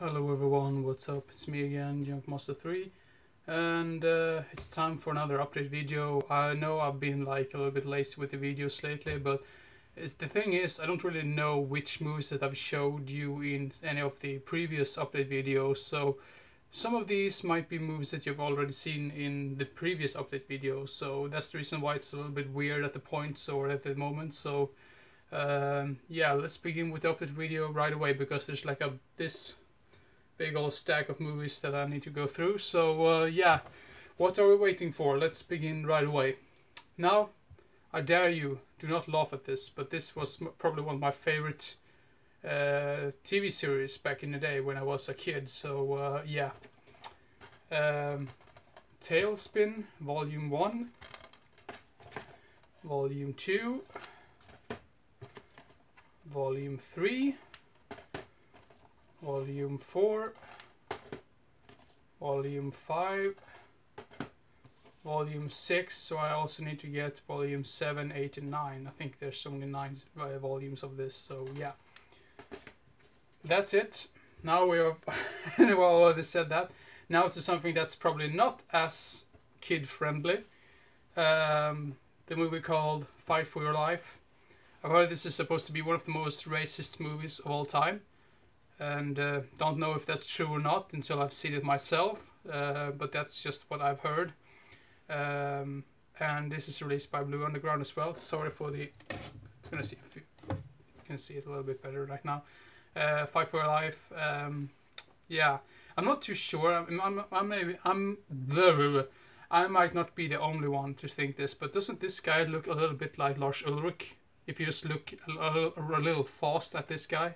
Hello everyone, what's up? It's me again, Junkmaster3, and it's time for another update video. I know I've been like a little bit lazy with the videos lately, but the thing is, I don't really know which movies that I've showed you in any of the previous update videos, so some of these might be movies that you've already seen in the previous update videos, so that's the reason why it's a little bit weird at the points or at the moment. So yeah, let's begin with the update video right away, because there's like this big old stack of movies that I need to go through. So yeah, what are we waiting for? Let's begin right away. Now, I dare you, do not laugh at this, but this was probably one of my favorite TV series back in the day when I was a kid. So yeah, Tailspin Volume 1, Volume 2, Volume 3, Volume 4, Volume 5, Volume 6, so I also need to get Volume 7, 8 and 9. I think there's only 9 volumes of this, so yeah. That's it. Now we have well, I already said that. Now to something that's probably not as kid-friendly. The movie called Fight for Your Life. I've heard this is supposed to be one of the most racist movies of all time. And don't know if that's true or not until I've seen it myself, but that's just what I've heard. And this is released by Blue Underground as well. Sorry for the... I'm gonna see if you can see it a little bit better right now. Fight for Your Life. Yeah, I'm not too sure. I might not be the only one to think this, but doesn't this guy look a little bit like Lars Ulrich? If you just look a little fast at this guy.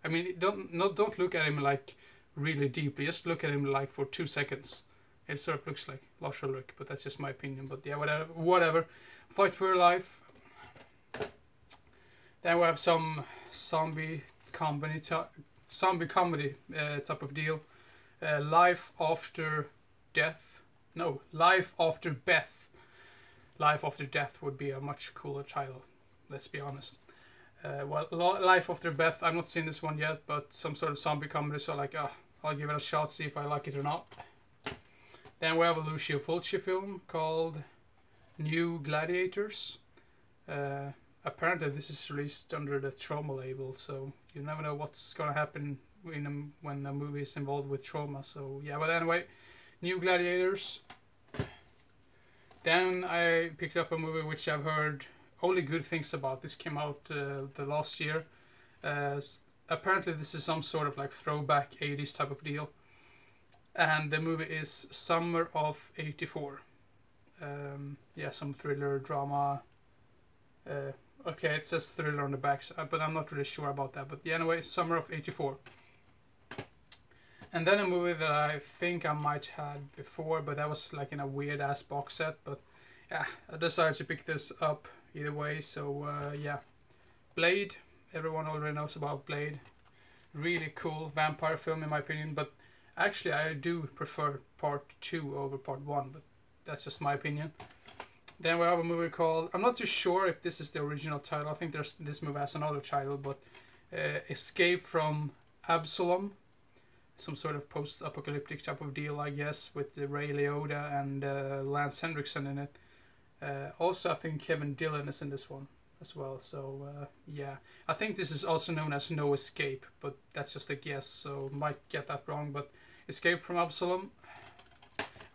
I mean, don't look at him like really deeply. Just look at him like for 2 seconds. It sort of looks like Lars Ulrich, but that's just my opinion. But yeah, whatever. Fight for Your Life. Then we have some zombie comedy type of deal. Life After Death. No, Life After Beth. Life After Death would be a much cooler title. Let's be honest. Well, Life After Beth, I've not seen this one yet, but some sort of zombie comedy, so like, I'll give it a shot, see if I like it or not. Then we have a Lucio Fulci film called New Gladiators. Apparently this is released under the trauma label, so you never know what's gonna happen when a movie is involved with trauma, so yeah, but anyway, New Gladiators. Then I picked up a movie which I've heard only good things about. This came out the last year. Apparently this is some sort of like throwback 80s type of deal, and the movie is Summer of '84. Yeah, some thriller drama. Okay, it says thriller on the back, but I'm not really sure about that. But yeah, anyway, Summer of '84. And then a movie that I think I might have had before, but that was like in a weird ass box set. But yeah, I decided to pick this up either way, so yeah. Blade, everyone already knows about Blade. Really cool vampire film in my opinion, but actually I do prefer part 2 over part 1, but that's just my opinion. Then we have a movie called, I'm not too sure if this is the original title, I think this movie has another title, but Escape from Absalom. Some sort of post-apocalyptic type of deal, I guess, with Ray Liotta and Lance Henriksen in it. Also, I think Kevin Dillon is in this one as well. So yeah, I think this is also known as No Escape, but that's just a guess, so might get that wrong. But Escape from Absalom,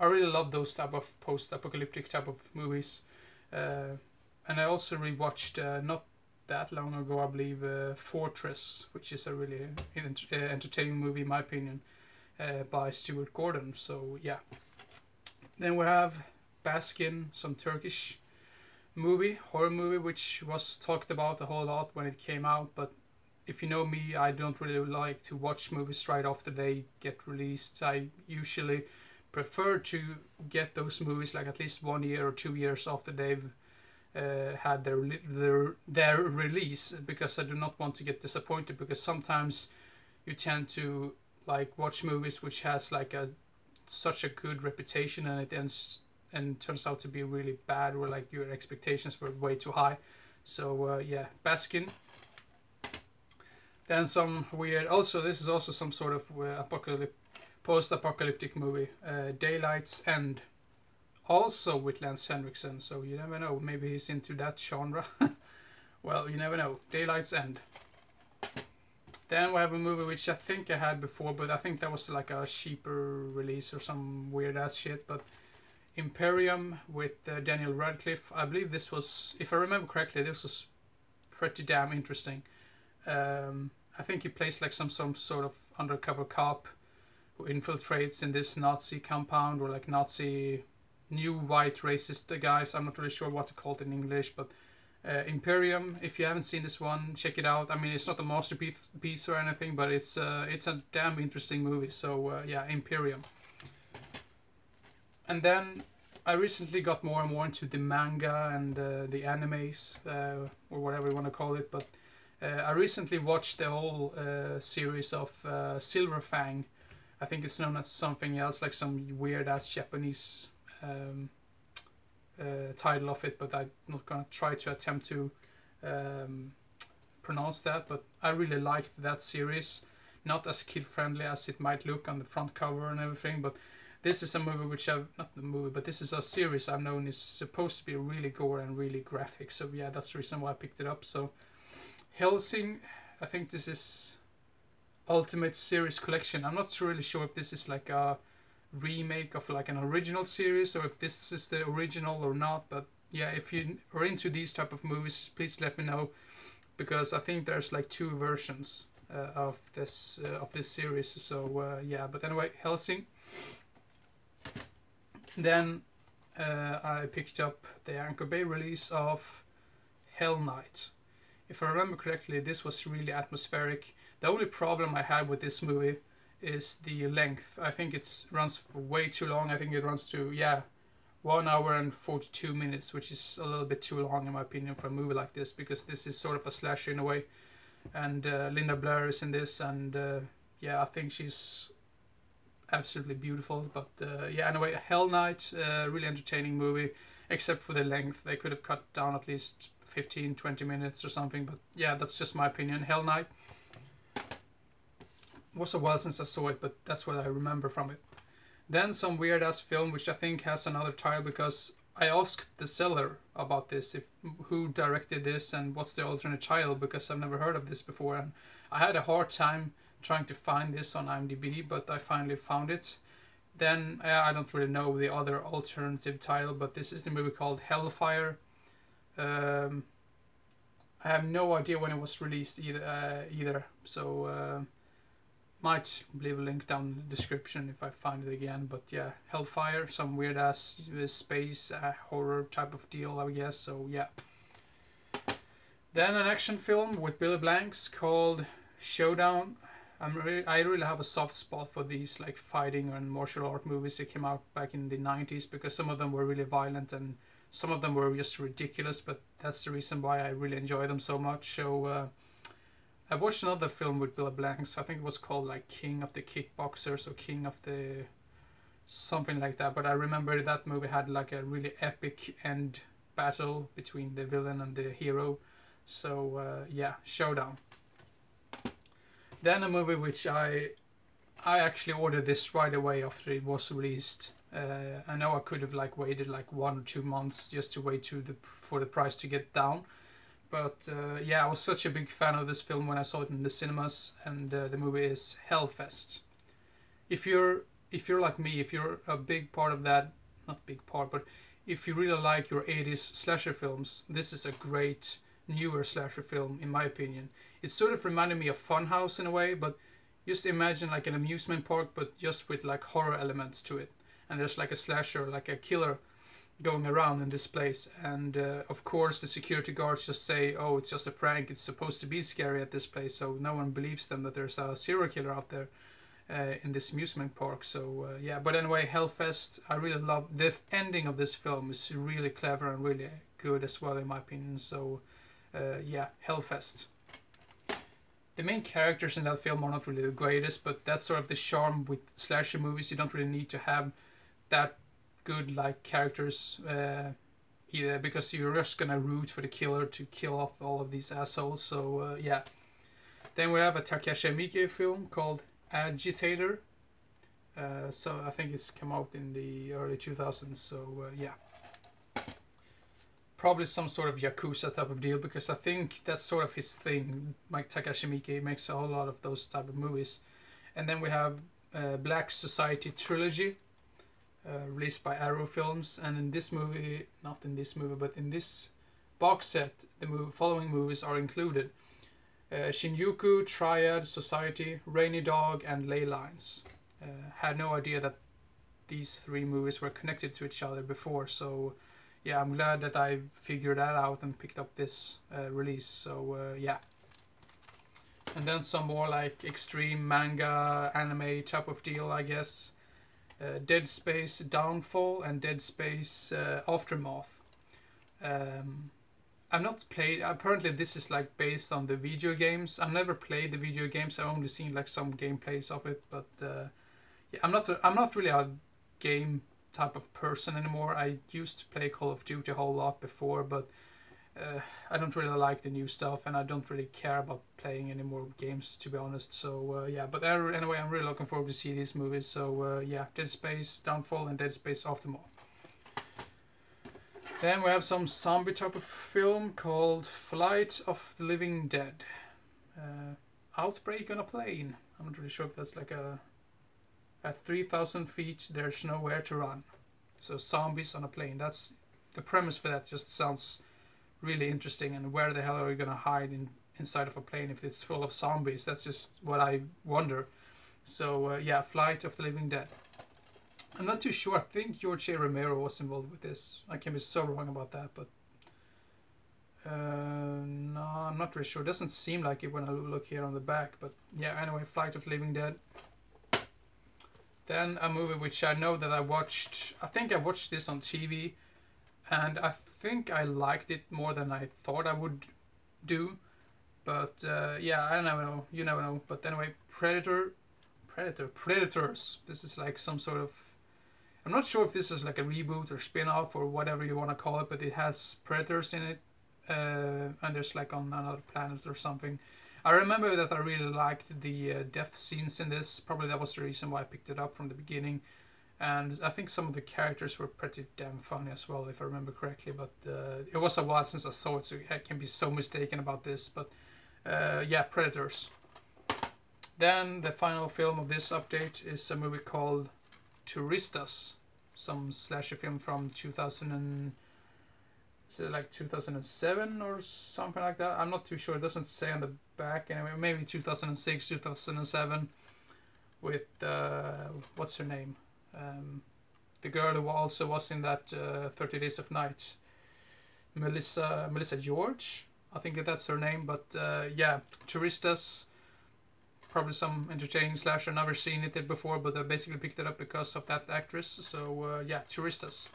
I really love those type of post-apocalyptic type of movies. And I also rewatched not that long ago, I believe, Fortress, which is a really entertaining movie in my opinion, by Stuart Gordon. So yeah. Then we have Baskin, some Turkish horror movie, which was talked about a whole lot when it came out, but if you know me, I don't really like to watch movies right after they get released. I usually prefer to get those movies like at least 1 year or 2 years after they've had their release, because I do not want to get disappointed, because sometimes you tend to like watch movies which has like such a good reputation and it ends and turns out to be really bad, or like your expectations were way too high. So yeah, Baskin. Then some weird. Also, this is also some sort of post-apocalyptic movie. Daylight's End. Also with Lance Henriksen. So you never know. Maybe he's into that genre. Well, you never know. Daylight's End. Then we have a movie which I think I had before, but I think that was like a cheaper release or some weird ass shit. But Imperium with Daniel Radcliffe. I believe this was, if I remember correctly, this was pretty damn interesting. I think he plays like some sort of undercover cop who infiltrates in this Nazi compound, or like Nazi new white racist guys. I'm not really sure what to call it in English, but Imperium. If you haven't seen this one, check it out. I mean, it's not a masterpiece or anything, but it's a damn interesting movie. So yeah, Imperium. And then I recently got more and more into the manga and the animes, or whatever you want to call it. But I recently watched the whole series of Silver Fang. I think it's known as something else, like some weird ass Japanese title of it, but I'm not gonna try to attempt to pronounce that. But I really liked that series. Not as kid friendly as it might look on the front cover and everything, but this is a movie which I've, not the movie, but this is a series I've known is supposed to be really gore and really graphic. So yeah, that's the reason why I picked it up. So Helsing, I think this is Ultimate Series Collection. I'm not really sure if this is like a remake of like an original series, or if this is the original or not. But yeah, if you are into these type of movies, please let me know, because I think there's like 2 versions of this series. So yeah, but anyway, Helsing. Then I picked up the Anchor Bay release of Hell Night. If I remember correctly, this was really atmospheric. The only problem I had with this movie is the length. I think it runs for way too long. I think it runs to, 1 hour and 42 minutes, which is a little bit too long in my opinion for a movie like this, because this is sort of a slasher in a way. And Linda Blair is in this, and I think she's absolutely beautiful. But yeah, anyway, Hell Night, really entertaining movie, except for the length. They could have cut down at least 15-20 minutes or something, but yeah, that's just my opinion. Hell Night was a while since I saw it, but that's what I remember from it. Then some weird ass film which I think has another title, because I asked the seller about this, if who directed this and what's the alternate title, because I've never heard of this before, and I had a hard time trying to find this on IMDb, but I finally found it. Then I don't really know the other alternative title, but this is the movie called Hellfire. I have no idea when it was released either. So might leave a link down in the description if I find it again. But yeah, Hellfire, some weird ass space horror type of deal, I guess. So yeah. Then an action film with Billy Blanks called Showdown. I really have a soft spot for these like fighting and martial art movies that came out back in the 90s, because some of them were really violent and some of them were just ridiculous, but that's the reason why I really enjoy them so much. So I watched another film with Billy Blanks. I think it was called like King of the Kickboxers or King of the something like that, but I remember that movie had like a really epic end battle between the villain and the hero. So yeah, Showdown. Then a movie which I actually ordered this right away after it was released. I know I could have like waited like 1 or 2 months just to wait for the price to get down, but yeah, I was such a big fan of this film when I saw it in the cinemas, and the movie is Hellfest. If you're like me, if you're a big part of that, not big part, but if you really like your 80s slasher films, this is a great newer slasher film in my opinion. It sort of reminded me of Funhouse in a way, but just imagine like an amusement park, but just with like horror elements to it. And there's like a slasher, like a killer going around in this place. And of course the security guards just say, oh, it's just a prank, it's supposed to be scary at this place, so no one believes them that there's a serial killer out there in this amusement park. So yeah, but anyway, Hellfest, I really love the ending of this film. Is really clever and really good as well in my opinion. So yeah, Hellfest. The main characters in that film are not really the greatest, but that's sort of the charm with slasher movies. You don't really need to have that good like characters either, because you're just gonna root for the killer to kill off all of these assholes. So yeah. Then we have a Takashi Miike film called Agitator. So I think it's come out in the early 2000s. So yeah, probably some sort of Yakuza type of deal, because I think that's sort of his thing. Like Takashi Miike makes a whole lot of those type of movies. And then we have Black Society Trilogy, released by Arrow Films. And in this movie, not in this movie, but in this box set, the following movies are included: Shinjuku, Triad, Society, Rainy Dog, and Ley Lines. Had no idea that these 3 movies were connected to each other before, so yeah, I'm glad that I figured that out and picked up this release. So yeah. And then some more like extreme manga, anime type of deal, I guess. Dead Space Downfall and Dead Space Aftermath. I've not played. Apparently, this is like based on the video games. I've never played the video games. I've only seen like some gameplays of it. But yeah, I'm not really a game type of person anymore. I used to play Call of Duty a whole lot before, but I don't really like the new stuff, and I don't really care about playing any more games, to be honest. So yeah, but anyway, I'm really looking forward to see these movies. So yeah, Dead Space Downfall and Dead Space Aftermath. Then we have some zombie type of film called Flight of the Living Dead. Outbreak on a plane. I'm not really sure if that's like at 3,000 feet, there's nowhere to run. So zombies on a plane. That's the premise for that. Just sounds really interesting. And where the hell are you gonna hide inside of a plane if it's full of zombies? That's just what I wonder. So yeah, Flight of the Living Dead. I'm not too sure. I think George A. Romero was involved with this. I can be so wrong about that, but no, I'm not really sure. It doesn't seem like it when I look here on the back. But yeah, anyway, Flight of the Living Dead. Then a movie which I know that I watched. I think I watched this on TV, and I think I liked it more than I thought I would do. But yeah, I never know. You never know. But anyway, Predators. This is like some sort of. I'm not sure if this is like a reboot or spin-off or whatever you want to call it, but it has predators in it, and there's like on another planet or something. I remember that I really liked the death scenes in this. Probably that was the reason why I picked it up from the beginning. And I think some of the characters were pretty damn funny as well, if I remember correctly. But it was a while since I saw it, so I can be so mistaken about this. But yeah, Predators. Then the final film of this update is a movie called Turistas, some slasher film from 2007 or something like that. I'm not too sure. It doesn't say on the back anyway. Maybe 2006, 2007, with what's her name? The girl who also was in that 30 Days of Night, Melissa George. I think that's her name. But yeah, Turistas. Probably some entertaining slasher. Never seen it before, but I basically picked it up because of that actress. So yeah, Turistas.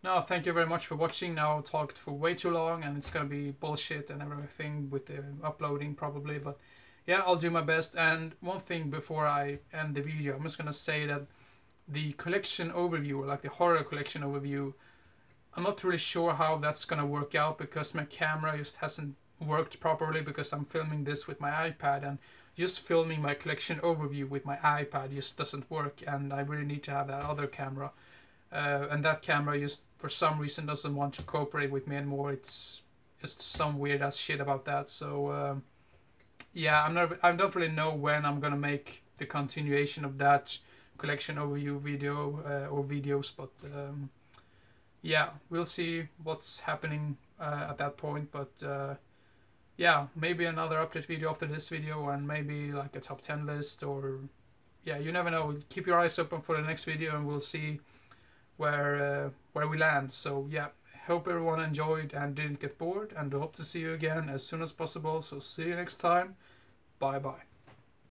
Now, thank you very much for watching. Now I talked for way too long, and it's gonna be bullshit and everything with the uploading probably. But yeah, I'll do my best. And one thing before I end the video, I'm just gonna say that the collection overview, or like the horror collection overview, I'm not really sure how that's gonna work out, because my camera just hasn't worked properly, because I'm filming this with my iPad, and just filming my collection overview with my iPad just doesn't work, and I really need to have that other camera, and that camera just for some reason doesn't want to cooperate with me anymore. It's just some weird ass shit about that. So yeah, I don't really know when I'm gonna make the continuation of that collection overview video or videos, but yeah, we'll see what's happening at that point. But yeah, maybe another update video after this video, and maybe like a top 10 list, or yeah, you never know. Keep your eyes open for the next video, and we'll see where we land. So yeah, hope everyone enjoyed and didn't get bored, and hope to see you again as soon as possible. So see you next time. Bye bye.